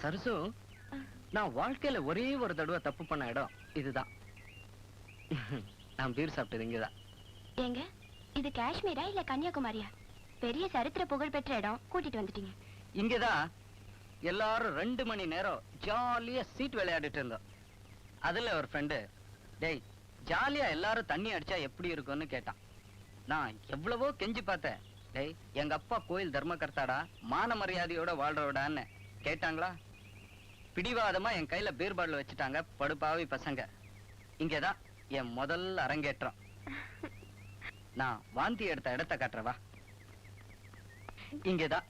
சரசு, நான் வாழ்க்கையில ஒரே ஒரு தடவை தப்பு பண்ண இடம் இதுதான். நான் பீர் சாப்பிட்டது இங்கதான். ஏங்க, இது காஷ்மீரா இல்ல கன்னியாகுமரியா? பெரிய சரித்திர புகழ் பெற்ற இடம், கூட்டிட்டு வந்துட்டீங்க. இங்கதான் எல்லாரும் 2 மணி நேரம் ஜாலியா சீட் விளையாடிட்டு இருந்தோம். அதுல ஒரு ஃப்ரெண்டு, டேய் ஜாலியா எல்லாரும் தண்ணி அடிச்சா எப்படி இருக்கும்னு கேட்டான். நான் எவ்வளவோ கெஞ்சி பார்த்தேன். டேய், எங்க அப்பா கோயில் தர்மகர்த்தாடா, மான மரியாதையோட வாழ்றோடான்னு கேட்டாங்களா? பிடிவாதமா என் கையில பீர் பாட்டில் வச்சுட்டாங்க படுபாவி பசங்க. இங்கதான் என் முதல் அரங்கேற்றம். நான் வாந்தி எடுத்த இடத்த காட்டுறவா. இங்கதான்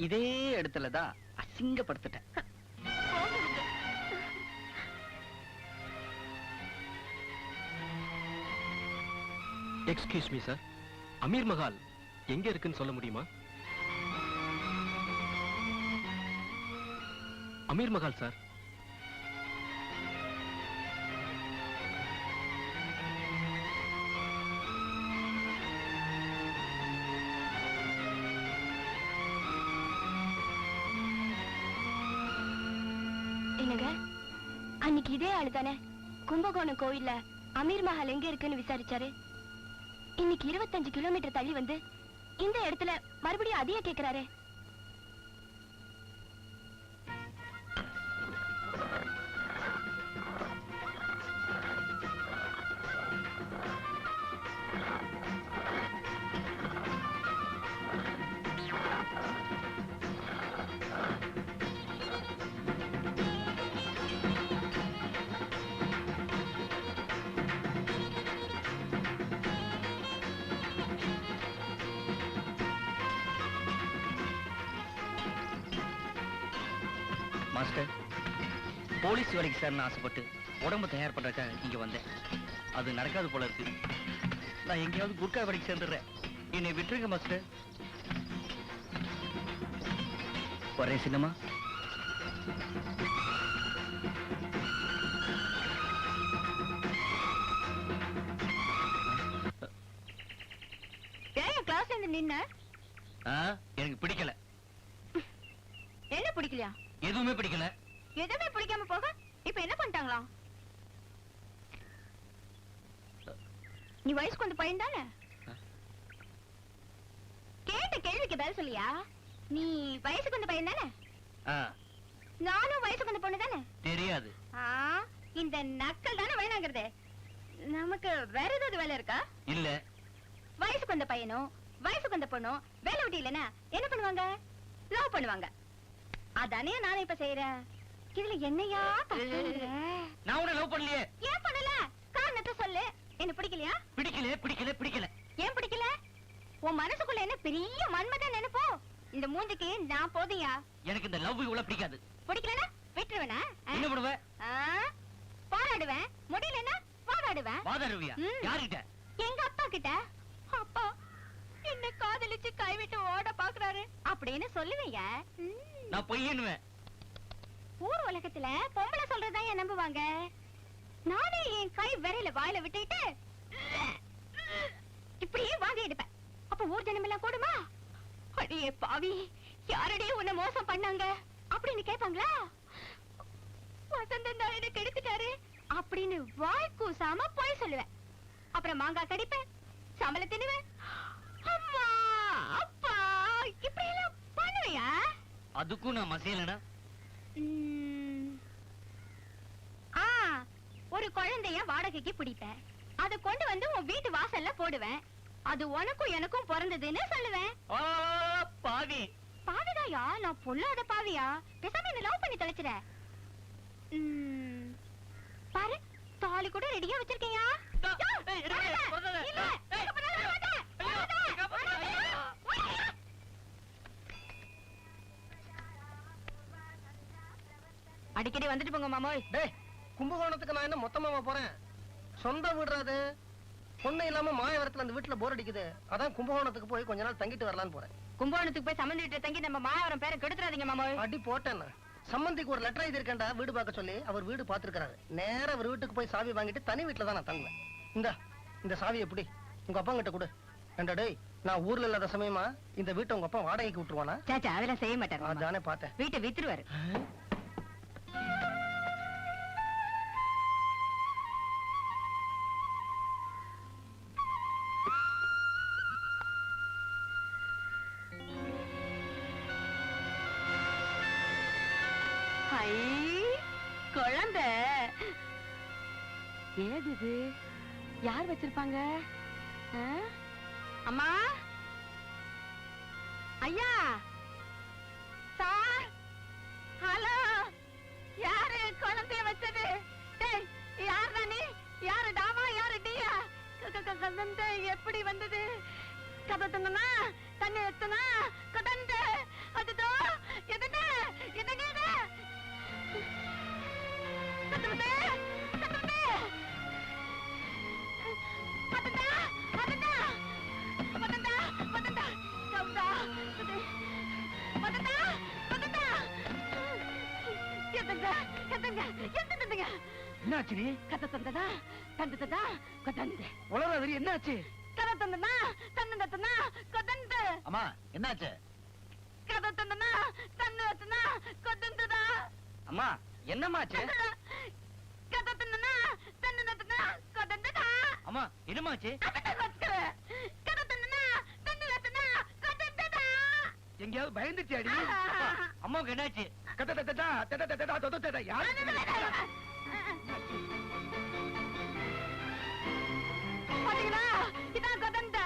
இதே இடத்துலதான் அசிங்கப்படுத்திட்டேன். Excuse me sir, Ameer Mahal எங்க இருக்குன்னு சொல்ல முடியுமா? அமீர் மஹால் சார். என்னங்க, அன்னைக்கு இதே ஆளு தானே கும்பகோணம் கோயில்ல அமீர் மஹால் எங்க இருக்குன்னு விசாரிச்சாரு? இன்னைக்கு 25 கிலோமீட்டர் தள்ளி வந்து இந்த இடத்துல மறுபடியும் அதையே கேக்குறாரு. மாஸ்டர், போலீஸ் வேலைக்கு சார்னு ஆசைப்பட்டு உடம்பு தயார் பண்றதுக்காக இங்க வந்தேன். அது நடக்காது போல இருக்கு. நான் எங்கேயாவது குர்கா வேலைக்கு சேர்ந்துடுறேன். என்னை விட்டுருங்க மாஸ்டர். ஒரே சின்னமா. கிளாஸ் நின்ன எனக்கு பிடிக்கல. என்ன பிடிக்கலையா? எதுவுமே பிடிக்கல. எதுவுமே பிடிக்காம போக இப்ப என்ன பண்ணிட்டாங்களா? நீ வயசுக்கு வந்து பையன் தானே? கேட்ட கேள்விக்கு பதில் சொல்லியா? நீ வயசுக்கு வந்து பையன் தானே? நானும் வயசுக்கு வந்து பொண்ணு தானே? தெரியாது. இந்த நக்கல் தானே வேணாங்கிறது. நமக்கு வேற ஏதாவது வேலை இருக்கா? இல்ல. வயசுக்கு வந்த பையனும் வயசுக்கு வந்த பொண்ணும் வேலை விட்டு இல்லைன்னா என்ன பண்ணுவாங்க? லவ் பண்ணுவாங்க. அதானே நானே இப்ப செய்யறேன். இதுல என்னையா? நான் உன்னை லவ் பண்ணலையே. ஏன் பண்ணல? காரணத்தை சொல்லு. என்ன பிடிக்கலையா? பிடிக்கல பிடிக்கல பிடிக்கல. ஏன் பிடிக்கல? உன் மனசுக்குள்ள என்ன பெரிய மன்மதன் நினைப்போ? இந்த மூஞ்சிக்கு நான் போதியா? எனக்கு இந்த லவ் இவ்வளவு பிடிக்காது. பிடிக்கலனா விட்டுருவேனா? என்ன பண்ணுவ? பாராடுவேன். முடியலன்னா வாதாடுவேன். வாதாடுவியா? யார்கிட்ட? எங்க அப்பா கிட்ட. அப்பா என்ன காதலிச்சு கைவிட்டு ஓட பாக்குறாரு அப்படின்னு சொல்லுவீங்க. நான் பொய்யன்னுவேன். ஊர் உலகத்துல பொம்பளை சொல்றதா ஏன் நம்புவாங்க? நானே என் கை விரல வாயில விட்டுட்டு இப்படியே வாங்கி எடுப்பேன். அப்ப ஊர் ஜனம் எல்லாம் கூடுமா? அடியே பாவி, யாரடியே உன்னை மோசம் பண்ணாங்க அப்படின்னு கேட்பாங்களா? வசந்தன் தான் என்ன கெடுத்துட்டாரு அப்படின்னு வாய் கூசாம போய் சொல்லுவேன். அப்புறம் மாங்காய் கடிப்பேன், சம்பள தின்னுவேன். அம்மா அப்பா இப்படி எல்லாம் பண்ணுவியா? அதுக்கும் நான் மசியலனா? ஒரு குழந்தைய வாடகைக்கு பிடிப்பேன். அதை கொண்டு வந்து உன் வீட்டு வாசல்ல போடுவேன். அது உனக்கும் எனக்கும் பிறந்ததுன்னு சொல்லுவேன். பாவி. பாவிதாயா? நான் பொல்லாத பாவியா? பேசாம என்ன லவ் பண்ணி தொலைச்சிட. பாரு, தாலி கூட ரெடியா வச்சிருக்கையா? அடிக்கடி வந்துட்டு போங்க மாமோய். டேய், கும்பகோணத்துக்கு நான் என்ன மொத்தமா போறேன்? சொந்த வீடுறாது. பொண்ணு இல்லாம மாயவரத்துல அந்த வீட்டுல போர் அடிக்குது. அதான் கும்பகோணத்துக்கு போய் கொஞ்ச நாள் தங்கிட்டு வரலான்னு போறேன். கும்பகோணத்துக்கு போய் சம்மந்தி வீட்டுல தங்கி நம்ம மாயவரம் பேரை கெடுத்துறாதீங்க மாமோய். அடி போட்டேன். சம்மந்திக்கு ஒரு லெட்டர் எழுதி இருக்கேன்டா, வீடு பார்க்க சொல்லி. அவர் வீடு பாத்துருக்காரு. நேரா அவர் வீட்டுக்கு போய் சாவி வாங்கிட்டு தனி வீட்டுல தான் நான் தங்குவேன். இந்த சாவி எப்படி உங்க அப்பா கிட்ட கொடு. ஏண்டா டேய், நான் ஊர்ல இல்லாத சமயமா இந்த வீட்டை உங்க அப்பா வாடகைக்கு விட்டுருவானா? சாச்சா அதெல்லாம் செய்ய மாட்டாரு. அதானே பார்த்தேன். வீட்டை வித்துருவாரு. குழந்தை ஏது இது? யார் வச்சிருப்பாங்க? அம்மா, ஐயா, சார், ஹலோ, யாரு குழந்தைய வச்சது? யார் தானே? யாரு டாமா, யாரு டியா? கதந்த எப்படி வந்தது? கதத்தனா தண்ணி எத்தனா கதந்த அதுதோ எதன எதன கதந்தே கதந்தே பதந்தா பதந்தா பதந்தா பதந்தா கவுதா பதந்தா பதந்தா எதங்க எதங்க எதங்க என்னாச்சு? கதை தந்ததா தந்ததா கதந்த உளறாதடி, என்னாச்சு? கதை தந்தனா தந்ததனா கதந்த. அம்மா, என்னாச்சு? கதை தந்தனா தந்ததனா கதந்ததா. அம்மா என்னமாச்சு? கதை தந்தனா தந்ததனா கதந்ததா. அம்மா என்னமாச்சு? கதை தந்தனா தந்ததனா கதந்ததா. எங்கயாவது பயந்துட்டியாடி? அம்மாவுக்கு என்னாச்சு? பாத்தீங்களா, இதான் கதந்த.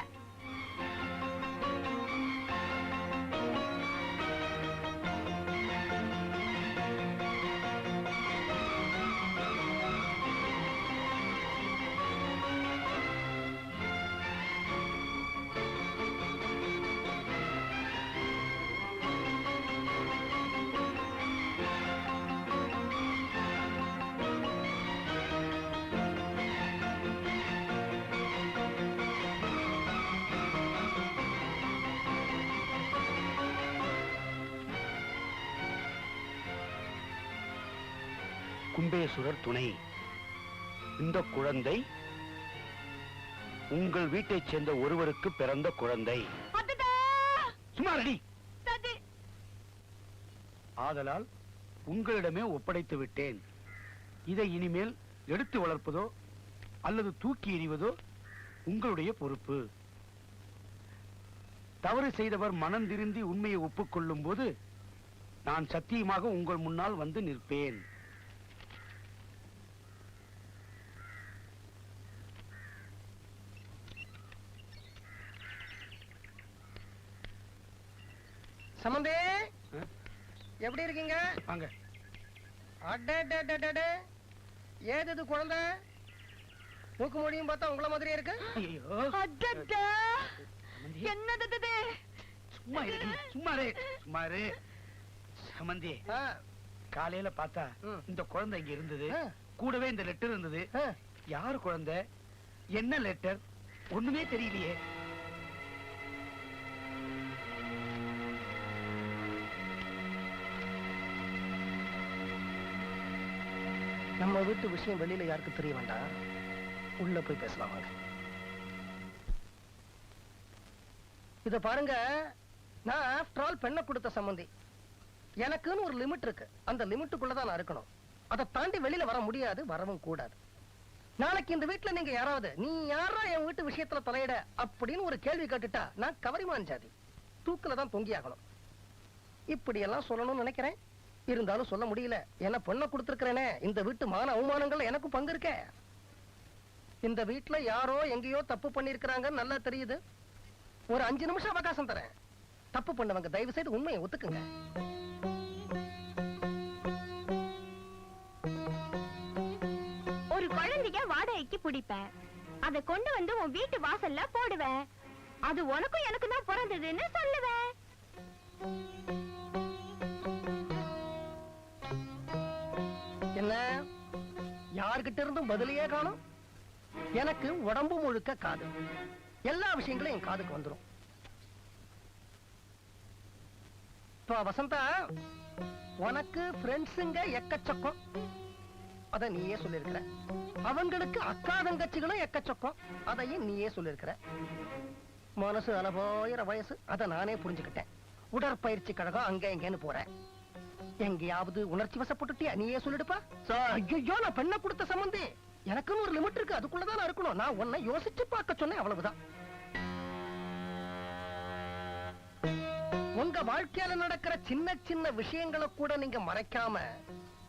கும்பேஸ்வரர் துணை. இந்த குழந்தை உங்கள் வீட்டைச் சேர்ந்த ஒருவருக்கு பிறந்த குழந்தை. சுமாரடி. ஆதலால் உங்களிடமே ஒப்படைத்து விட்டேன். இதை இனிமேல் எடுத்து வளர்ப்பதோ அல்லது தூக்கி எறிவதோ உங்களுடைய பொறுப்பு. தவறு செய்தவர் மனம் திருந்தி உண்மையை ஒப்புக்கொள்ளும் போது நான் சத்தியமாக உங்கள் முன்னால் வந்து நிற்பேன். சம்பந்தே, எப்படி இருக்கீங்க? வாங்க. அடடடடடே, ஏது இது குழந்தை? மூக்கு மொழியும் பார்த்தா உங்கள மாதிரியே இருக்கு. ஐயோ, அடடா, என்னது இது? சும்மா இரு, சும்மா இரு, சும்மா இரு. சம்பந்தி, காலையில பார்த்தா இந்த குழந்தை இங்க இருந்தது, கூடவே இந்த லெட்டர் இருந்தது. யாரு குழந்தை, என்ன லெட்டர், ஒண்ணுமே தெரியலையே. நம்ம வீட்டு விஷயம் வெளியில யாருக்கு தெரிய வேண்டாம். உள்ள போய் பேசலாம் வாங்க. இத பாருங்க, நான் ஆஃப்டர் ஆல் பெண்ணை கொடுத்த சம்பந்தி. எனக்குன்னு ஒரு லிமிட் இருக்கு. அந்த லிமிட்டுக்குள்ளதான் நான் இருக்கணும். அதை தாண்டி வெளியில வர முடியாது, வரவும் கூடாது. நாளைக்கு இந்த வீட்டுல நீங்க யாராவது நீ யாரா என் வீட்டு விஷயத்துல தலையிட அப்படின்னு ஒரு கேள்வி கேட்டுட்டா நான் கவரிமான் ஜாதி, தூக்குல தான் தொங்கி ஆகணும். இப்படி எல்லாம் சொல்லணும்னு நினைக்கிறேன், இருந்தாலும் சொல்ல முடியல. என்ன பொண்ணை கொடுத்திருக்கிறேனே, இந்த வீட்டு மான அவமானங்கள் எனக்கும் பங்கு இருக்க. இந்த வீட்டுல யாரோ எங்கேயோ தப்பு பண்ணிருக்கிறாங்கன்னு நல்லா தெரியுது. ஒரு 5 நிமிஷம் அவகாசம் தரேன். தப்பு பண்ணவங்க தயவு செய்து உண்மையை ஒத்துக்குங்க. ஒரு குழந்தைய வாடகைக்கு பிடிப்பேன், அதை கொண்டு வந்து உன் வீட்டு வாசல்ல போடுவேன். அது உனக்கும் எனக்கு தான் பிறந்ததுன்னு சொல்லுவேன். என்ன, யார்கிட்ட இருந்தும் பதிலையே காணும். எனக்கு உடம்பு முழுக்க காது, எல்லா விஷயங்களும் என் காதுக்கு வந்துரும். இப்ப வசந்தா, உனக்கு ஃப்ரெண்ட்ஸுங்க எக்கச்சக்கம், அத நீயே சொல்லிருக்கிற. அவங்களுக்கு அக்கா தங்கச்சிகளும் எக்கச்சக்கம், அதையும் நீயே சொல்லிருக்கிற. மனசு அலபோயிர வயசு, அதை நானே புரிஞ்சுக்கிட்டேன். உடற்பயிற்சி கழகம் அங்க எங்கன்னு போறேன். எங்கேயாவது உணர்ச்சி வசப்பட்டுட்டியா? நீயே சொல்லிடுப்பா. ஐயோ, நான் பெண்ணை கொடுத்த சம்பந்தி, எனக்குன்னு ஒரு லிமிட் இருக்கு, அதுக்குள்ளதான் நான் இருக்கணும். நான் உன்னை யோசிச்சு பார்க்க சொன்னேன், அவ்வளவுதான். உங்க வாழ்க்கையில நடக்கிற சின்ன சின்ன விஷயங்களை கூட நீங்க மறைக்காம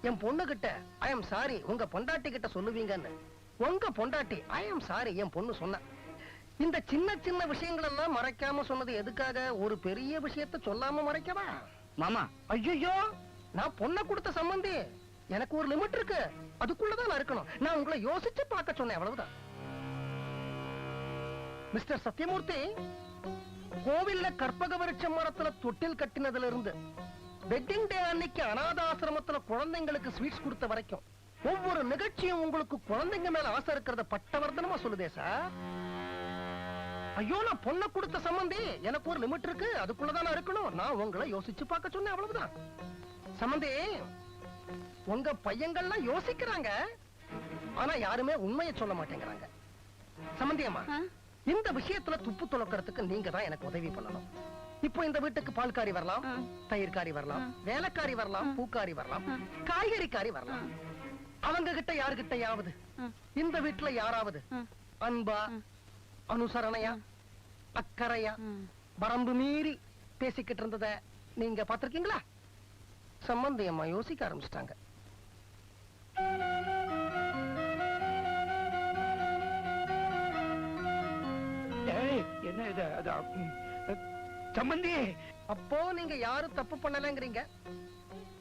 என் பொண்ணு கிட்ட ஐ எம் சாரி உங்க பொண்டாட்டி கிட்ட சொல்லுவீங்கன்னு உங்க பொண்டாட்டி ஐ எம் சாரி என் பொண்ணு சொன்ன. இந்த சின்ன சின்ன விஷயங்கள் எல்லாம் மறைக்காம சொன்னது எதுக்காக? ஒரு பெரிய விஷயத்தை சொல்லாம மறைக்கவா? மாமா, ஐயோ, நான் பொண்ணை கொடுத்த சம்பந்தி, எனக்கு ஒரு லிமிட் இருக்கு, அதுக்குள்ளதான் நான் இருக்கணும். நான் உங்களை யோசிச்சு பார்க்க சொன்னேன், அவ்வளவுதான். மிஸ்டர் சத்யமூர்த்தி, கோவில்ல கற்பக விருட்ச மரத்துல தொட்டில் கட்டினதுல இருந்து வெட்டிங் டே அன்னைக்கு அனாதாசிரமத்துல குழந்தைங்களுக்கு ஸ்வீட்ஸ் கொடுத்த வரைக்கும் ஒவ்வொரு நிகழ்ச்சியும் உங்களுக்கு குழந்தைங்க மேல ஆசை இருக்கிறத பட்டவர்தனமா சொல்லுதே சார். ஐயோ, நான் பொண்ணை கொடுத்த சம்பந்தி, எனக்கு ஒரு லிமிட் இருக்கு, அதுக்குள்ளதான் நான் இருக்கணும். நான் உங்களை யோசிச்சு பார்க்க சொன்னேன், அவ்வளவுதான். சம்பந்தி, உங்க பையங்கள்லாம் யோசிக்கிறாங்க, ஆனா யாருமே உண்மையை சொல்ல மாட்டேங்கிறாங்க. சம்பந்தியம்மா, இந்த விஷயத்துல துப்பு துளக்கிறதுக்கு நீங்க தான் எனக்கு உதவி பண்ணணும். இப்போ இந்த வீட்டுக்கு பால்காரி வரலாம், தயிர்காரி வரலாம், வேலைக்காரி வரலாம், பூக்காரி வரலாம், காய்கறிக்காரி வரலாம். அவங்க கிட்ட யாருகிட்டயாவது இந்த வீட்டுல யாராவது அன்பா, அனுசரணையா, அக்கறையா, வரம்பு மீறி பேசிக்கிட்டு இருந்தத நீங்க பாத்திருக்கீங்களா? சம்பந்தியம்மா யோசிக்க ஆரம்பிச்சிட்டாங்க. என்ன இது? சம்பந்தி, அப்போ நீங்க யாரும் தப்பு பண்ணலங்கிறீங்க.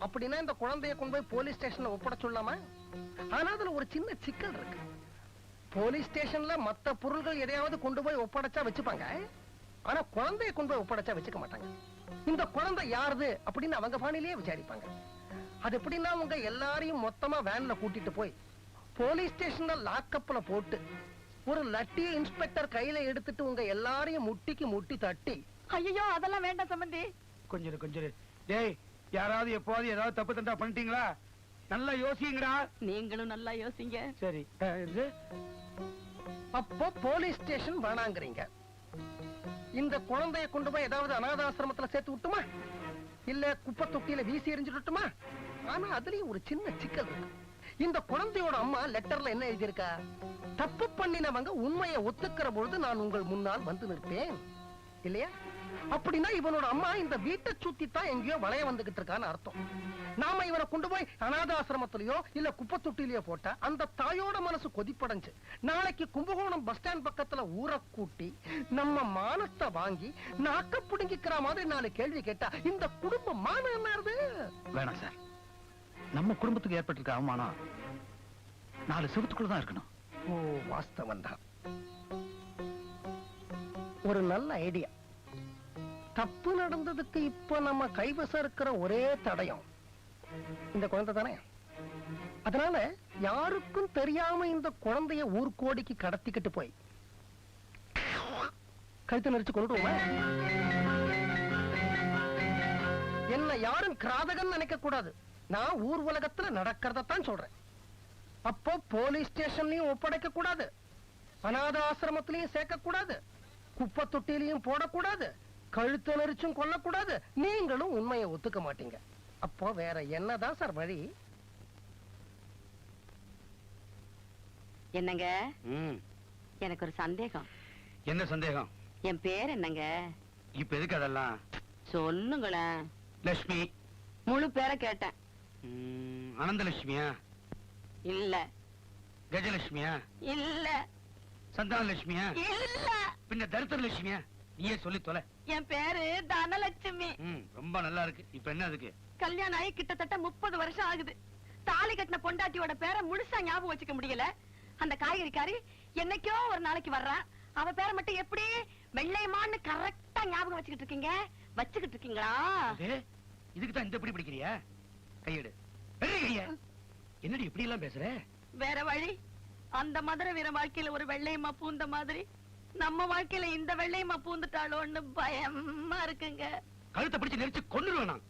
அப்படின்னா இந்த குழந்தைய கொண்டு போய் போலீஸ் ஸ்டேஷன்ல ஒப்பட சொல்லாமா? ஆனா அதுல ஒரு சின்ன சிக்கல் இருக்கு. போலீஸ் ஸ்டேஷன்ல மத்த பொருள்கள் எதையாவது கொண்டு போய் ஒப்படைச்சா வச்சுப்பாங்க, ஆனா குழந்தைய கொண்டு போய் ஒப்படைச்சா வச்சுக்க மாட்டாங்க. இந்த குழந்தை யாருது அப்படின்னு அவங்க பாணிலேயே விசாரிப்பாங்க. அது எப்படின்னா உங்க எல்லாரையும் மொத்தமா வேன்ல கூட்டிட்டு போய் போலீஸ் ஸ்டேஷன்ல லாக்கப்ல போட்டு ஒரு லட்டிய இன்ஸ்பெக்டர் கையில எடுத்துட்டு உங்க எல்லாரையும் முட்டிக்கு முட்டி தட்டி. ஐயோ, அதெல்லாம் வேண்டாம் சம்பந்தி. கொஞ்சம் டேய், யாராவது எப்போது ஏதாவது தப்பு தண்டா பண்ணிட்டீங்களா? நல்லா யோசிங்கடா. நீங்களும் நல்லா யோசிங்க. சரி, அப்போ போலீஸ் ஸ்டேஷன் வேணாங்கிறீங்க. இந்த குழந்தைய கொண்டு போய் ஏதாவது அனாதாசிரமத்துல சேர்த்து விட்டுமா, இல்ல குப்பை தொட்டியில வீசி எறிஞ்சிட்டுமா? ஆனா அதுலயும் ஒரு சின்ன சிக்கல் இருக்கு. இந்த குழந்தையோட அம்மா லெட்டர்ல என்ன எழுதியிருக்கா? தப்பு பண்ணினவங்க உண்மையை ஒத்துக்கிற பொழுது நான் உங்கள் முன்னால் வந்து நிற்பேன், இல்லையா? அப்படின்னா இவனோட அம்மா இந்த வீட்டை சுத்தி தான் எங்கேயோ வளைய வந்துகிட்டு இருக்கான்னு அர்த்தம். நாம இவனை கொண்டு போய் அனாதாசிரமத்திலயோ இல்ல குப்பை தொட்டிலேயோ போட்டா அந்த தாயோட மனசு கொதிப்படைஞ்சு நாளைக்கு கும்பகோணம் பஸ் ஸ்டாண்ட் பக்கத்துல ஊரை கூட்டி நம்ம மானத்தை வாங்கி நாக்க புடுங்கிக்கிற மாதிரி 4 கேள்வி கேட்டா இந்த குடும்ப மானம் என்ன? வேணாம் சார், நம்ம குடும்பத்துக்கு ஏற்பட்டிருக்க அவமானம் 4 செவத்துக்குள்ளதான் இருக்கணும். ஓ, வாஸ்தவம் தான். ஒரு நல்ல ஐடியா. தப்பு நடந்ததுக்கு இப்ப நம்ம கைவசம் இருக்கிற ஒரே தடயம் இந்த குழந்தை தானே. அதனால யாருக்கும் தெரியாம இந்த குழந்தைய ஊர்கோடிக்கு கடத்திக்கிட்டு போய் கழுத்து நெரிச்சு கொண்டுடுவோமா? என்ன யாரும் கிராதகன் நினைக்க கூடாது. நான் ஊர் உலகத்துல நடக்கிறதான் சொல்றேன். அப்போ போலீஸ் ஸ்டேஷன்லயும் ஒப்படைக்க கூடாது, அநாத ஆசிரமத்திலையும் சேர்க்க கூடாது, குப்பை தொட்டிலையும் போடக்கூடாது, கழுத்து நெரிச்சும் கொல்லக்கூடாது. நீங்களும் உண்மையை ஒத்துக்க மாட்டீங்க. அப்போ வேற என்னதான் சார் வழி? என்னங்க, எனக்கு ஒரு சந்தேகம். என்ன சந்தேகம்? என் பேர் என்னங்க? இப்ப எதுக்கு அதெல்லாம்? சொல்லுங்களேன். லட்சுமி. முழு பேரை கேட்டேன். அனந்தலட்சுமியா? இல்ல. கஜலட்சுமியா? இல்ல. சந்தான லட்சுமியா? இல்ல. பின்ன தரித்திர லட்சுமியா? நீயே சொல்லி தொலை. என் பேரு தனலட்சுமி. ரொம்ப நல்லா இருக்கு. இப்ப என்ன அதுக்கு? கல்யாணம் ஆகி கிட்டத்தட்ட 30 வருஷம் ஆகுது. தாலி கட்டின பொண்டாட்டியோட பேரை முழுசா ஞாபகம் வச்சுக்க முடியல. அந்த காய்கறிக்காரி என்னைக்கோ ஒரு நாளைக்கு வர்றா, அவ பேரை மட்டும் எப்படி வெள்ளையமான்னு கரெக்டா ஞாபகம் வச்சுக்கிட்டு இருக்கீங்க? வச்சுக்கிட்டு இருக்கீங்களா? இதுக்கு தான் இந்த பிடி பிடிக்கிறியா? கையெடு. என்னடி இப்படி எல்லாம் பேசுற? வேற வழி? அந்த மதுரை வீர வாழ்க்கையில ஒரு வெள்ளையம்மா பூந்த மாதிரி நம்ம வாழ்க்கையில இந்த வெள்ளையம்மா பூந்துட்டாளோன்னு பயமா இருக்குங்க. கழுத்தை பிடிச்சு நெரிச்சு கொன்னுடுவேன் நான்.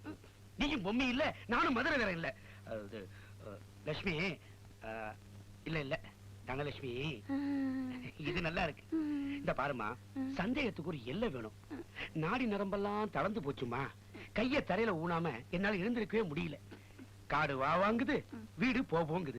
நீயும் பொம்மி இல்ல, நானும் மதுரை வீரன் இல்ல. லட்சுமி இல்ல இல்ல, தனலட்சுமி இது நல்லா இருக்கு. இந்த பாருமா, சந்தேகத்துக்கு ஒரு எல்லை வேணும். நாடி நரம்பெல்லாம் தளர்ந்து போச்சுமா. கைய தரையில ஊனாம என்னால எழுந்திருக்கவே முடியல. காடு வா வாங்குது, வீடு போங்குது.